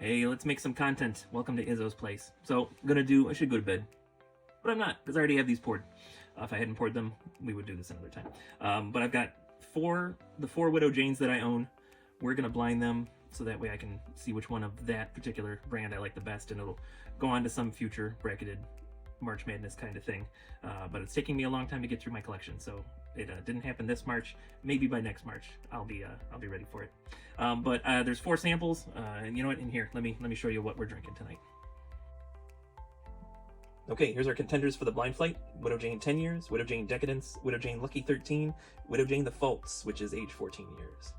Hey, let's make some content. Welcome to Izzo's place. So, I should go to bed. But I'm not, because I already have these poured. If I hadn't poured them, we would do this another time. But I've got the four Widow Janes that I own. We're going to blind them, so that way I can see which one of that particular brand I like the best, and it'll go on to some future bracketed March Madness kind of thing. But it's taking me a long time to get through my collection, so it didn't happen this March. Maybe by next March I'll be ready for it. But there's 4 samples, and you know what? In here, let me show you what we're drinking tonight. Okay, here's our contenders for the blind flight: Widow Jane 10 years, Widow Jane Decadence, Widow Jane Lucky 13, Widow Jane the Faults, which is age 14 years.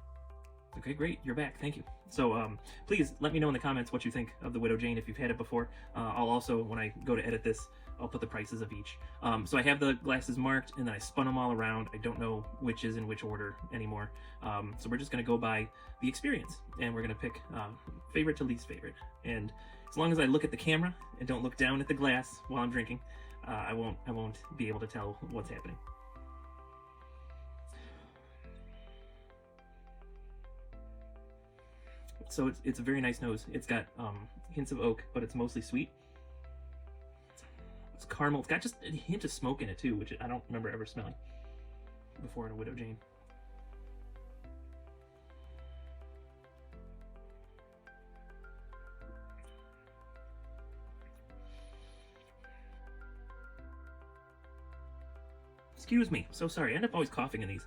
Okay, great, you're back, thank you. So please let me know in the comments what you think of the Widow Jane if you've had it before. I'll also, when I go to edit this, I'll put the prices of each. So I have the glasses marked, and then I spun them all around. I don't know which is in which order anymore. So we're just gonna go by the experience, and we're gonna pick favorite to least favorite. And as long as I look at the camera and don't look down at the glass while I'm drinking, I won't be able to tell what's happening. So it's a very nice nose. It's got hints of oak, but it's mostly sweet. It's caramel. It's got just a hint of smoke in it too, which I don't remember ever smelling before in a Widow Jane. Excuse me. So sorry. I end up always coughing in these.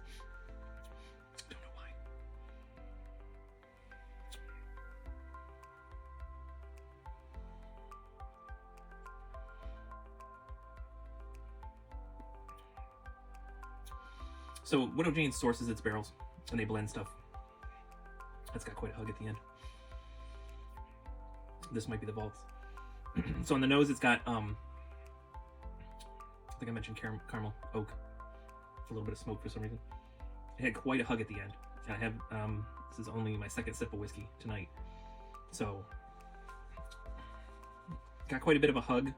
Don't know why. So Widow Jane sources its barrels, and they blend stuff. That's got quite a hug at the end. This might be the vaults. So on the nose, it's got I think I mentioned caramel, oak, a little bit of smoke for some reason. It had quite a hug at the end. I have this is only my second sip of whiskey tonight, so got quite a bit of a hug.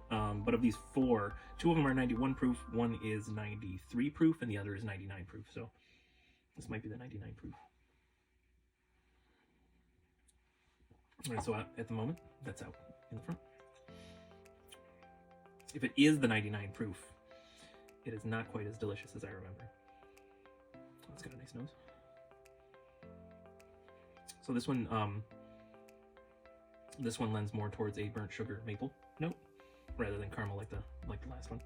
But of these 4, 2 of them are 91 proof, 1 is 93 proof, and the other is 99 proof. So this might be the 99 proof. All right, so at the moment, that's out in the front. If it is the 99 proof, it is not quite as delicious as I remember. It's got a nice nose. So this one lends more towards a burnt sugar maple note rather than caramel like the last one.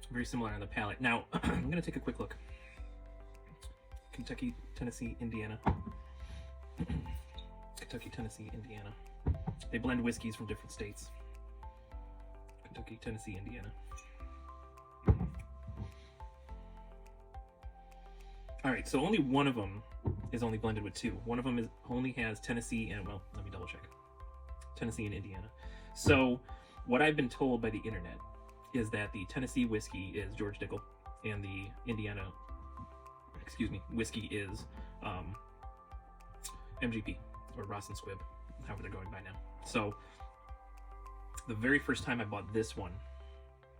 Very similar on the palate. Now I'm gonna take a quick look. Kentucky, Tennessee, Indiana. Kentucky, Tennessee, Indiana. They blend whiskeys from different states. Kentucky, Tennessee, Indiana. All right, so only one of them is only blended with 2. One of them only has Tennessee and, well, let me double check. Tennessee and Indiana. So what I've been told by the internet is that the Tennessee whiskey is George Dickel, and the Indiana, whiskey is MGP, or Ross and Squibb, however they're going by now. So the very first time I bought this one,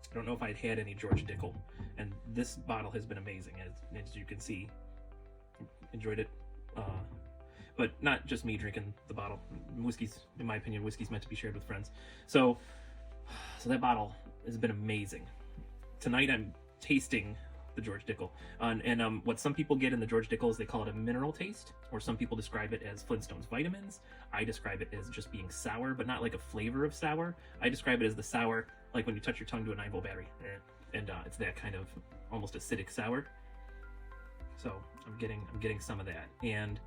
I don't know if I'd had any George Dickel, and this bottle has been amazing, as you can see. Enjoyed it, but not just me drinking the bottle. Whiskey's, in my opinion, whiskey's meant to be shared with friends. So that bottle has been amazing. Tonight I'm tasting the George Dickel, and what some people get in the George Dickel is they call it a mineral taste, or some people describe it as Flintstones vitamins. I describe it as just being sour, but not like a flavor of sour. I describe it as the sour, like when you touch your tongue to a 9-volt battery, and it's that kind of almost acidic sour. So I'm getting some of that, and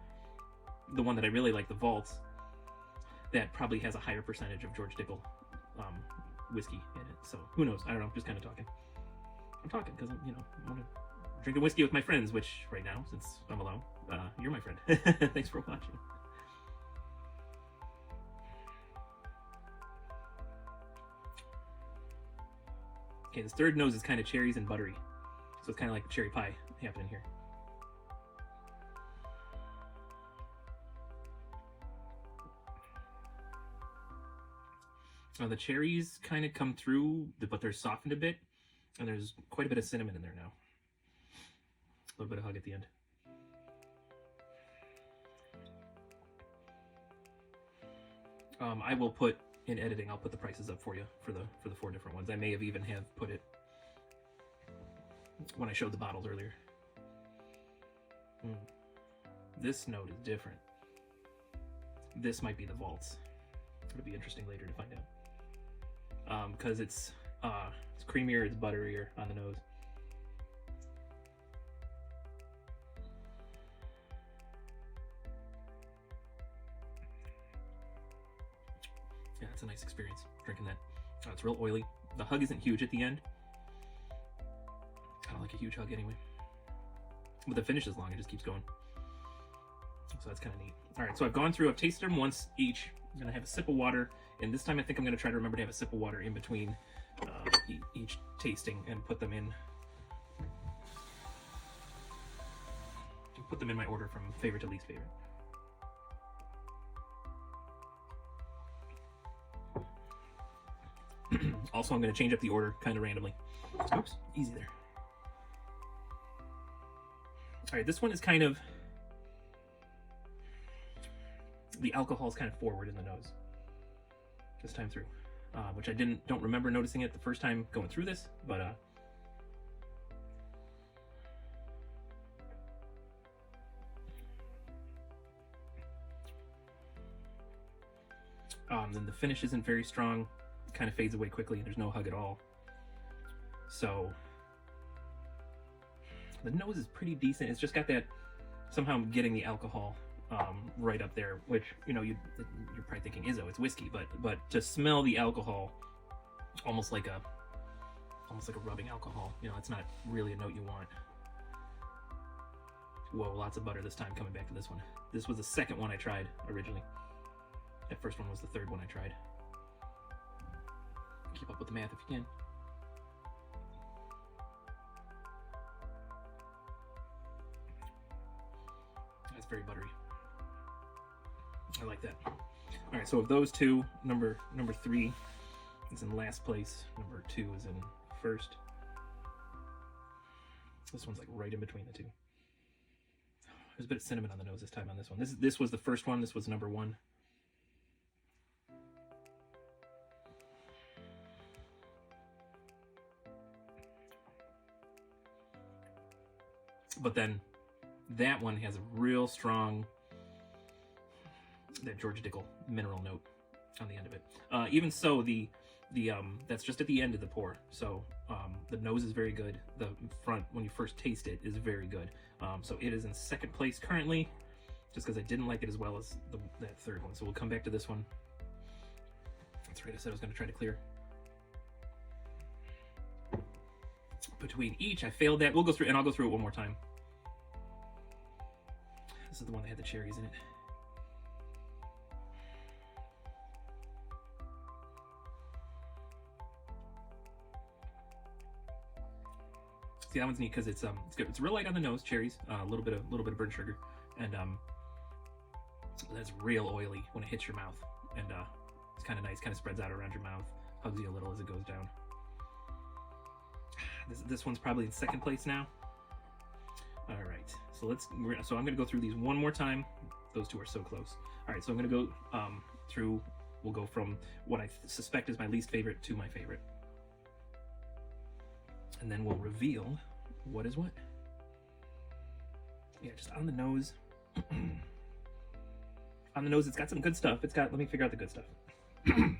the one that I really like, the Vaults, that probably has a higher percentage of George Dickel whiskey in it. So who knows? I don't know. Just kind of talking. I'm talking because I'm drinking whiskey with my friends, which right now, since I'm alone, you're my friend. Thanks for watching. Okay, this third nose is kind of cherries and buttery, so it's kind of like cherry pie happening here. The cherries kind of come through, but they're softened a bit, and there's quite a bit of cinnamon in there now. A little bit of hug at the end. I will put in editing. I'll put the prices up for you for the 4 different ones. I may have even put it when I showed the bottles earlier. This note is different. This might be the vaults. It'll be interesting later to find out. Because it's creamier, it's butterier on the nose. Yeah, it's a nice experience drinking that. It's real oily. The hug isn't huge at the end. I don't like a huge hug anyway. But the finish is long, it just keeps going. So that's kind of neat. All right, so I've gone through, I've tasted them once each. I'm gonna have a sip of water, and this time I think I'm gonna try to remember to have a sip of water in between each tasting and put them in my order from favorite to least favorite. Also, I'm going to change up the order kind of randomly. Oops, easy there. All right, this one is kind of, the alcohol is kind of forward in the nose this time through, which I don't remember noticing it the first time going through this, but then the finish isn't very strong. It kind of fades away quickly. There's no hug at all. So the nose is pretty decent. It's just got that, somehow I'm getting the alcohol right up there, which, you know, you're probably thinking Izzo, it's whiskey, but to smell the alcohol, almost like a rubbing alcohol, you know, it's not really a note you want. Whoa, lots of butter this time coming back to this one. This was the second one I tried originally. That first one was the third one I tried. Keep up with the math if you can. That's very buttery. I like that. All right, so of those two, number 3 is in last place. Number 2 is in first. This one's like right in between the two. There's a bit of cinnamon on the nose this time on this one. This was the first one. This was number 1. But then that one has a real strong, that George Dickel mineral note on the end of it. Even so, the that's just at the end of the pour. So the nose is very good. The front, when you first taste it, is very good. So it is in second place currently, just because I didn't like it as well as that third one. So we'll come back to this one. That's right, I said I was going to try to clear. Between each, I failed that. We'll go through, and I'll go through it one more time. This is the one that had the cherries in it. See, that one's neat because it's good. It's real light on the nose, cherries, a little bit of burnt sugar, and that's real oily when it hits your mouth, and it's kind of nice. Kind of spreads out around your mouth, hugs you a little as it goes down. This one's probably in second place now. All right, so I'm gonna go through these one more time. Those two are so close. All right, so I'm gonna go through. We'll go from what I suspect is my least favorite to my favorite, and then we'll reveal what is what. Yeah, just on the nose. On the nose, it's got some good stuff. Let me figure out the good stuff. The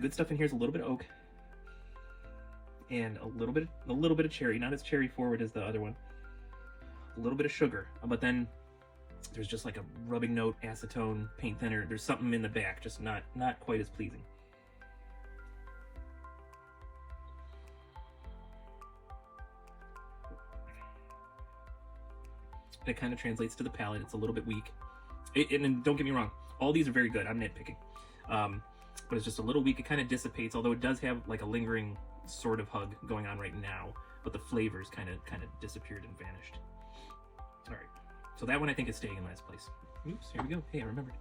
good stuff in here is a little bit of oak. And a little bit of cherry, not as cherry forward as the other one. A little bit of sugar, but then there's just like a rubbing note, acetone, paint thinner. There's something in the back, just not quite as pleasing. It kind of translates to the palate. It's a little bit weak. And don't get me wrong, all these are very good. I'm nitpicking, but it's just a little weak. It kind of dissipates, although it does have like a lingering sort of hug going on right now, but the flavors kind of disappeared and vanished. All right, so that one I think is staying in last place. Oops, here we go. Hey, I remembered.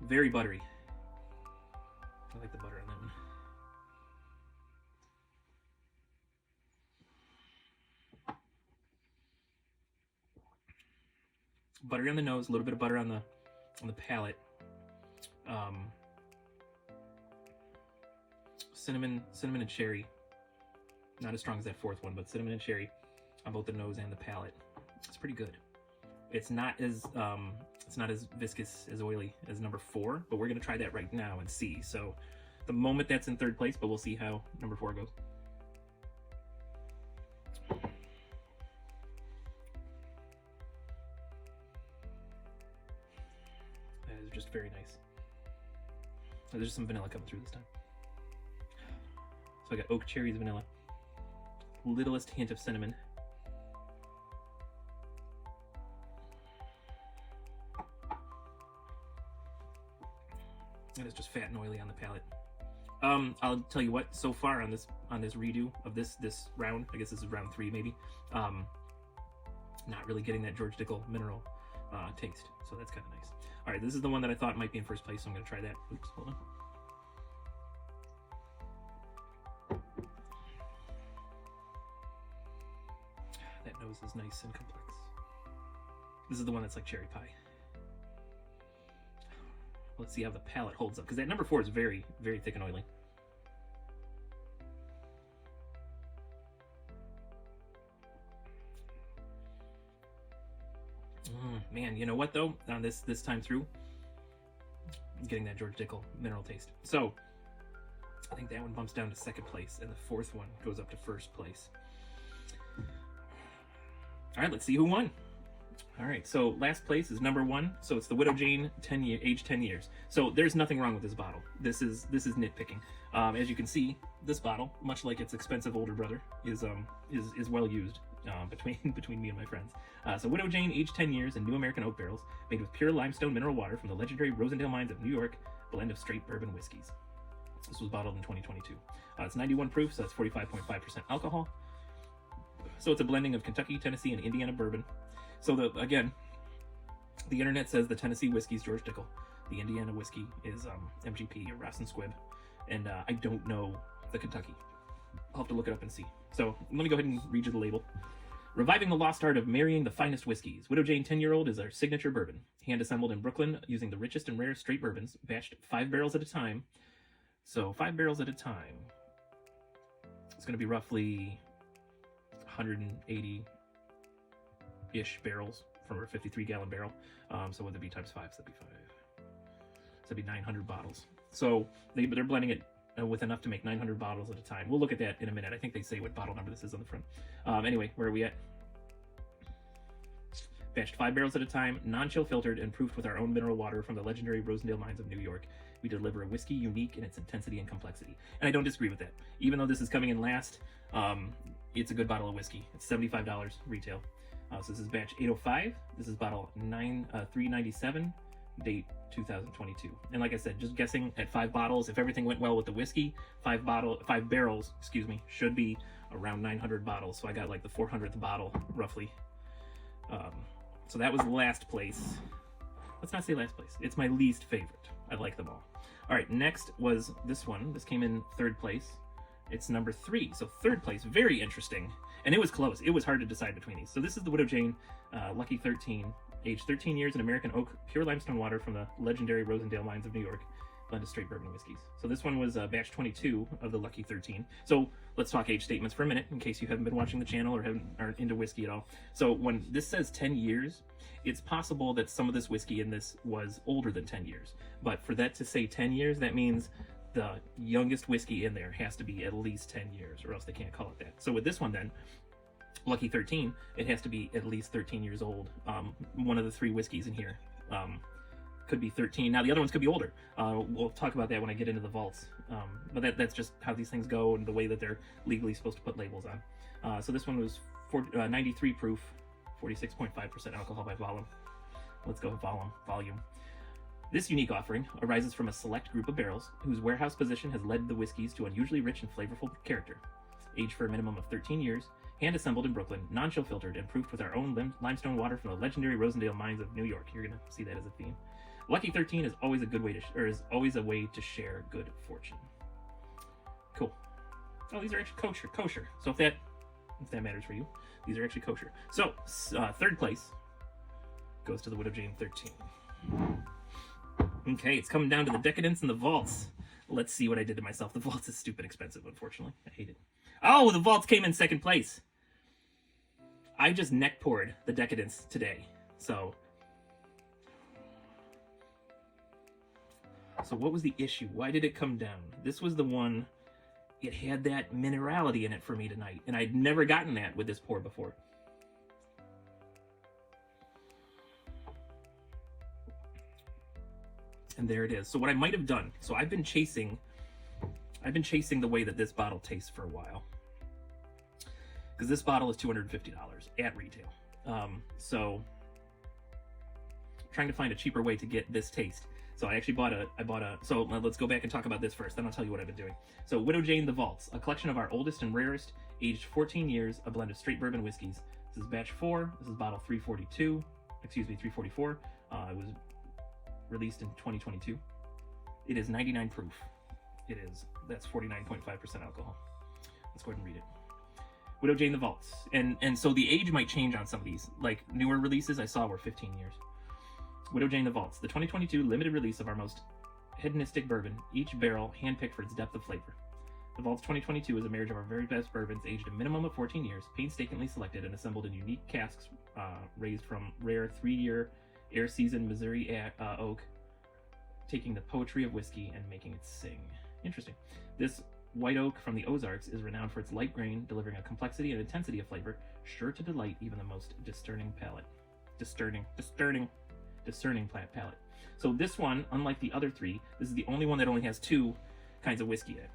Very buttery. I like the butter on that one. Buttery on the nose, a little bit of butter on the palate. Cinnamon and cherry. Not as strong as that fourth one, but cinnamon and cherry on both the nose and the palate. It's pretty good. It's not as viscous, as oily as number 4, but we're gonna try that right now and see. So, the moment that's in third place, but we'll see how number 4 goes. That is just very nice. There's some vanilla coming through this time. So I got oak cherries, vanilla, littlest hint of cinnamon. And it's just fat and oily on the palate. I'll tell you what, so far on this redo of this round, I guess this is round 3 maybe, not really getting that George Dickel mineral taste, so that's kind of nice. All right, this is the one that I thought might be in first place, so I'm gonna try that. Oops, hold on. That nose is nice and complex. This is the one that's like cherry pie. Let's see how the palate holds up, because that number 4 is very, very thick and oily. Man, you know what though? On this time through, I'm getting that George Dickel mineral taste. So I think that one bumps down to second place, and the fourth one goes up to first place. All right, let's see who won. All right, so last place is number 1. So it's the Widow Jane, age 10 years. So there's nothing wrong with this bottle. This is nitpicking. As you can see, this bottle, much like its expensive older brother, is well used between me and my friends. So Widow Jane, age 10 years, in new American oak barrels, made with pure limestone mineral water from the legendary Rosendale mines of New York, blend of straight bourbon whiskeys. This was bottled in 2022. It's 91 proof, so that's 45.5% alcohol. So it's a blending of Kentucky, Tennessee, and Indiana bourbon. So again, the internet says the Tennessee whiskey is George Dickel. The Indiana whiskey is MGP or Ross and Squibb. And I don't know the Kentucky. I'll have to look it up and see. So let me go ahead and read you the label. Reviving the lost art of marrying the finest whiskeys. Widow Jane 10-year-old is our signature bourbon. Hand assembled in Brooklyn using the richest and rarest straight bourbons, batched 5 barrels at a time. So 5 barrels at a time. It's going to be roughly 180-ish barrels from a 53-gallon barrel. So would it be times 5? So that'd be 5. So that'd be 900 bottles. So they're blending it with enough to make 900 bottles at a time. We'll look at that in a minute. I think they say what bottle number this is on the front. Anyway, where are we at? Batched 5 barrels at a time, non-chill filtered, and proofed with our own mineral water from the legendary Rosendale mines of New York. We deliver a whiskey unique in its intensity and complexity. And I don't disagree with that. Even though this is coming in last, it's a good bottle of whiskey. It's $75 retail. So this is batch 805. This is bottle 397, date 2022. And like I said, just guessing at 5 bottles, if everything went well with the whiskey, 5 barrels, should be around 900 bottles. So I got like the 400th bottle, roughly. So that was last place. Let's not say last place. It's my least favorite. I like them all. All right, next was this one. This came in third place. It's number 3. So third place, very interesting. And it was close. It was hard to decide between these. So this is the Widow Jane, Lucky 13, age 13 years in American oak, pure limestone water from the legendary Rosendale mines of New York, blend of straight bourbon whiskeys. So this one was batch 22 of the Lucky 13. So let's talk age statements for a minute, in case you haven't been watching the channel or aren't into whiskey at all. So when this says 10 years, it's possible that some of this whiskey in this was older than 10 years. But for that to say 10 years, that means the youngest whiskey in there has to be at least 10 years, or else they can't call it that. So with this one then, Lucky 13, it has to be at least 13 years old. One of the 3 whiskeys in here could be 13. Now the other ones could be older. We'll talk about that when I get into the vaults. But that's just how these things go and the way that they're legally supposed to put labels on. So this one was 93 proof, 46.5% alcohol by volume. Let's go volume. This unique offering arises from a select group of barrels whose warehouse position has led the whiskeys to unusually rich and flavorful character. Aged for a minimum of 13 years, hand-assembled in Brooklyn, non-chill filtered, and proofed with our own limestone water from the legendary Rosendale mines of New York. You're going to see that as a theme. Lucky 13 is always a good way to, is always a way to share good fortune. Cool. Oh, these are actually kosher. So if that matters for you, these are actually kosher. So third place goes to the Widow Jane 13. Okay, it's coming down to the Decadence and the Vaults. Let's see what I did to myself. The Vaults is stupid expensive, unfortunately. I hate it. Oh, the Vaults came in second place. I just neck poured the Decadence today. So what was the issue? Why did it come down? This was the one, it had that minerality in it for me tonight, and I'd never gotten that with this pour before. And there it is. So what I might have done, so I've been chasing the way that this bottle tastes for a while. Because this bottle is $250 at retail. So trying to find a cheaper way to get this taste. So I actually so let's go back and talk about this first, then I'll tell you what I've been doing. So Widow Jane the Vaults, a collection of our oldest and rarest, aged 14 years, a blend of straight bourbon whiskeys. This is batch 4, this is bottle 344. It was released in 2022. It is 99 proof. That's 49.5% alcohol. Let's go ahead and read it. Widow Jane the Vaults. And so the age might change on some of these. Like newer releases I saw were 15 years. Widow Jane the Vaults, the 2022 limited release of our most hedonistic bourbon, each barrel handpicked for its depth of flavor. The Vaults 2022 is a marriage of our very best bourbons aged a minimum of 14 years, painstakingly selected and assembled in unique casks raised from rare 3-year air-seasoned Missouri oak, taking the poetry of whiskey and making it sing. Interesting. This white oak from the Ozarks is renowned for its light grain, delivering a complexity and intensity of flavor, sure to delight even the most discerning palate. Discerning palate. So this one, unlike the other 3, this is the only one that only has 2 kinds of whiskey in it.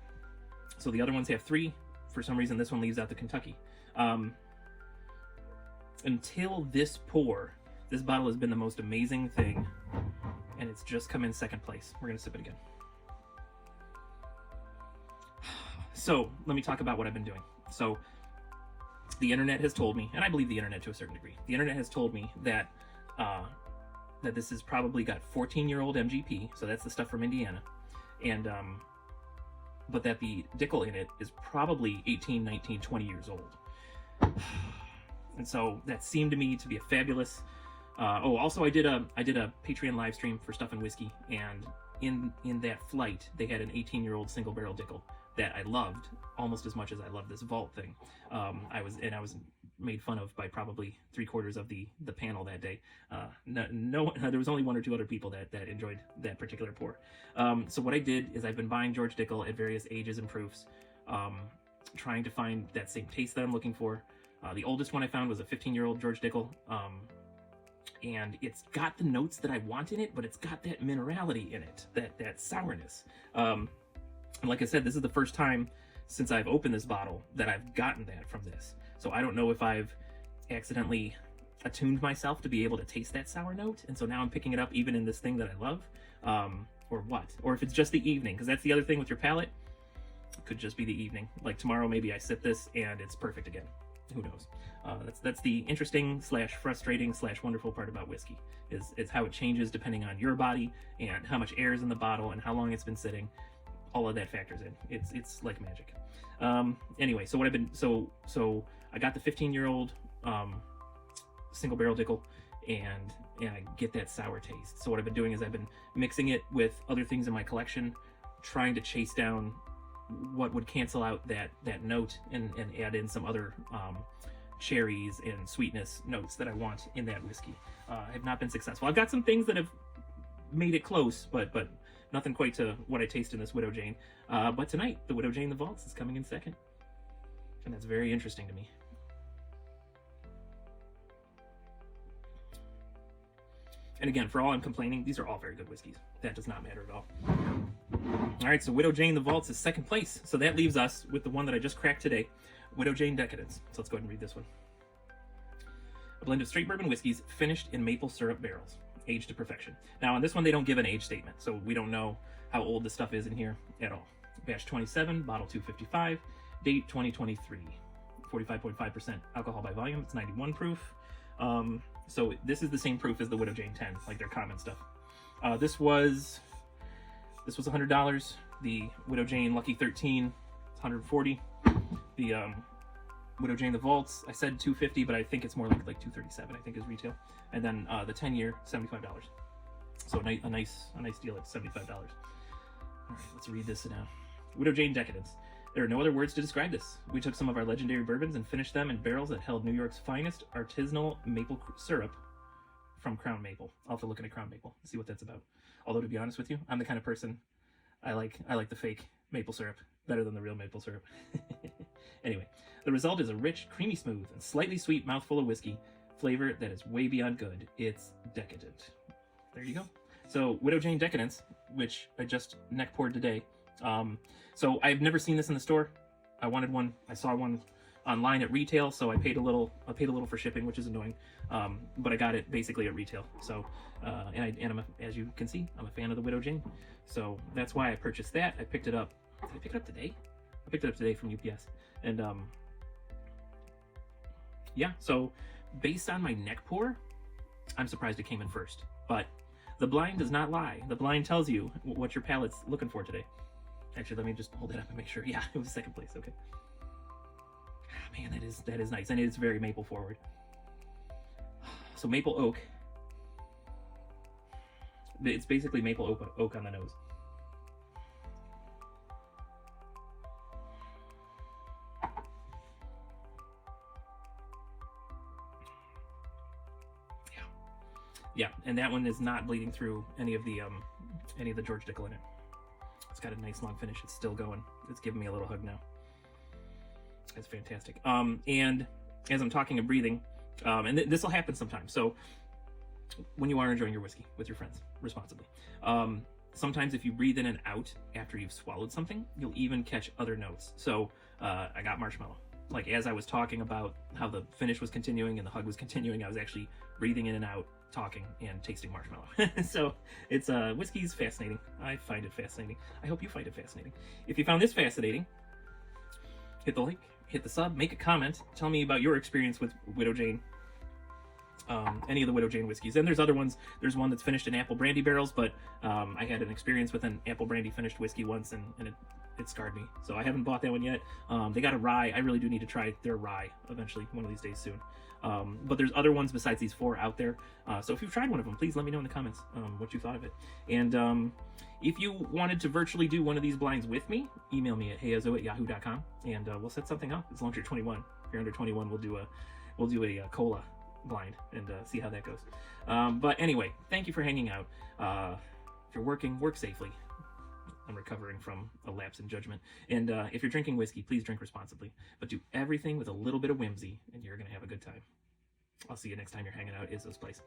So the other ones have 3. For some reason, this one leaves out the Kentucky. Until this pour, this bottle has been the most amazing thing, and it's just come in second place. We're gonna sip it again. So let me talk about what I've been doing. So the internet has told me, and I believe the internet to a certain degree, the internet has told me that that this has probably got 14-year-old MGP, so that's the stuff from Indiana, and but that the Dickel in it is probably 18, 19, 20 years old. And so that seemed to me to be a fabulous. Also I did a Patreon live stream for Stuff and Whiskey, and in that flight they had an 18-year-old single barrel Dickel that I loved almost as much as I loved this Vault thing. I was made fun of by probably 3/4 of the panel that day. There was only 1 or 2 other people that enjoyed that particular pour. So what I did is I've been buying George Dickel at various ages and proofs, trying to find that same taste that I'm looking for. The oldest one I found was a 15-year-old George Dickel, and it's got the notes that I want in it, but it's got that minerality in it, that sourness. And like I said, this is the first time since I've opened this bottle that I've gotten that from this. So I don't know if I've accidentally attuned myself to be able to taste that sour note, and so now I'm picking it up even in this thing that I love, or what. Or if it's just the evening, because that's the other thing with your palate. It could just be the evening. Like tomorrow maybe I sip this and it's perfect again. Who knows? That's the interesting / frustrating / wonderful part about whiskey, is how it changes depending on your body and how much air is in the bottle and how long it's been sitting. All of that factors in. It's like magic. Anyway, so what I've been so I got the 15-year-old single barrel Dickel, and I get that sour taste. So what I've been doing is I've been mixing it with other things in my collection, trying to chase down what would cancel out that note and add in some other cherries and sweetness notes that I want in that whiskey. I have not been successful. I've got some things that have made it close, but nothing quite to what I taste in this Widow Jane. But tonight, the Widow Jane the Vaults is coming in second, and that's very interesting to me. And again, for all I'm complaining, these are all very good whiskeys. That does not matter at all. All right, so Widow Jane the Vaults is second place. So that leaves us with the one that I just cracked today, Widow Jane Decadence. So let's go ahead and read this one. A blend of straight bourbon whiskeys finished in maple syrup barrels, aged to perfection. Now on this one, they don't give an age statement, so we don't know how old the stuff is in here at all. Batch 27, bottle 255, date 2023, 45.5% alcohol by volume. It's 91 proof. So this is the same proof as the Widow Jane 10, like their common stuff. This was $100. The Widow Jane Lucky 13, it's $140. The Widow Jane the Vaults, I said $250, but I think it's more like $237. I think is retail. And then the 10-year, $75. So a nice deal at $75. All right, let's read this now. Widow Jane Decadence. There are no other words to describe this. We took some of our legendary bourbons and finished them in barrels that held New York's finest artisanal maple syrup from Crown Maple. I'll have to look at a Crown Maple and see what that's about. Although, to be honest with you, I'm the kind of person, I like the fake maple syrup better than the real maple syrup. Anyway, the result is a rich, creamy smooth, and slightly sweet mouthful of whiskey flavor that is way beyond good. It's decadent. There you go. So, Widow Jane Decadence, which I just neck poured today. So I've never seen this in the store. I wanted one. I saw one online at retail, so I paid a little for shipping, which is annoying. But I got it basically at retail. So, as you can see, I'm a fan of the Widow Jane. So that's why I purchased that. I picked it up. Did I pick it up today? I picked it up today from UPS. And yeah. So based on my neck pour, I'm surprised it came in first. But the blind does not lie. The blind tells you what your palate's looking for today. Actually, let me just hold it up and make sure. Yeah, it was second place. Okay. Man, that is nice, and it is very maple forward. So maple oak. It's basically maple oak on the nose. Yeah, and that one is not bleeding through any of the George Dickel in it. It's got a nice long finish. It's still going. It's giving me a little hug now. It's fantastic. And as I'm talking and breathing, and this will happen sometimes. So when you are enjoying your whiskey with your friends responsibly, sometimes if you breathe in and out after you've swallowed something, you'll even catch other notes. So I got marshmallow. Like as I was talking about how the finish was continuing and the hug was continuing, I was actually breathing in and out, talking and tasting marshmallow. So it's whiskey's fascinating. I find it fascinating. I hope you find it fascinating. If you found this fascinating, hit the like, hit the sub, make a comment, tell me about your experience with Widow Jane, any of the Widow Jane whiskeys. And there's other ones. There's one that's finished in apple brandy barrels, but I had an experience with an apple brandy finished whiskey once, and it scarred me. So I haven't bought that one yet. They got a rye. I really do need to try their rye eventually, one of these days soon. But there's other ones besides these four out there. So if you've tried one of them, please let me know in the comments what you thought of it. And if you wanted to virtually do one of these blinds with me, email me at heyizzo@yahoo.com, and we'll set something up as long as you're 21. If you're under 21, we'll do a cola blind and see how that goes. But anyway, thank you for hanging out. If you're working, work safely. I'm recovering from a lapse in judgment. And if you're drinking whiskey, please drink responsibly. But do everything with a little bit of whimsy, and you're going to have a good time. I'll see you next time you're hanging out at Izzo's place.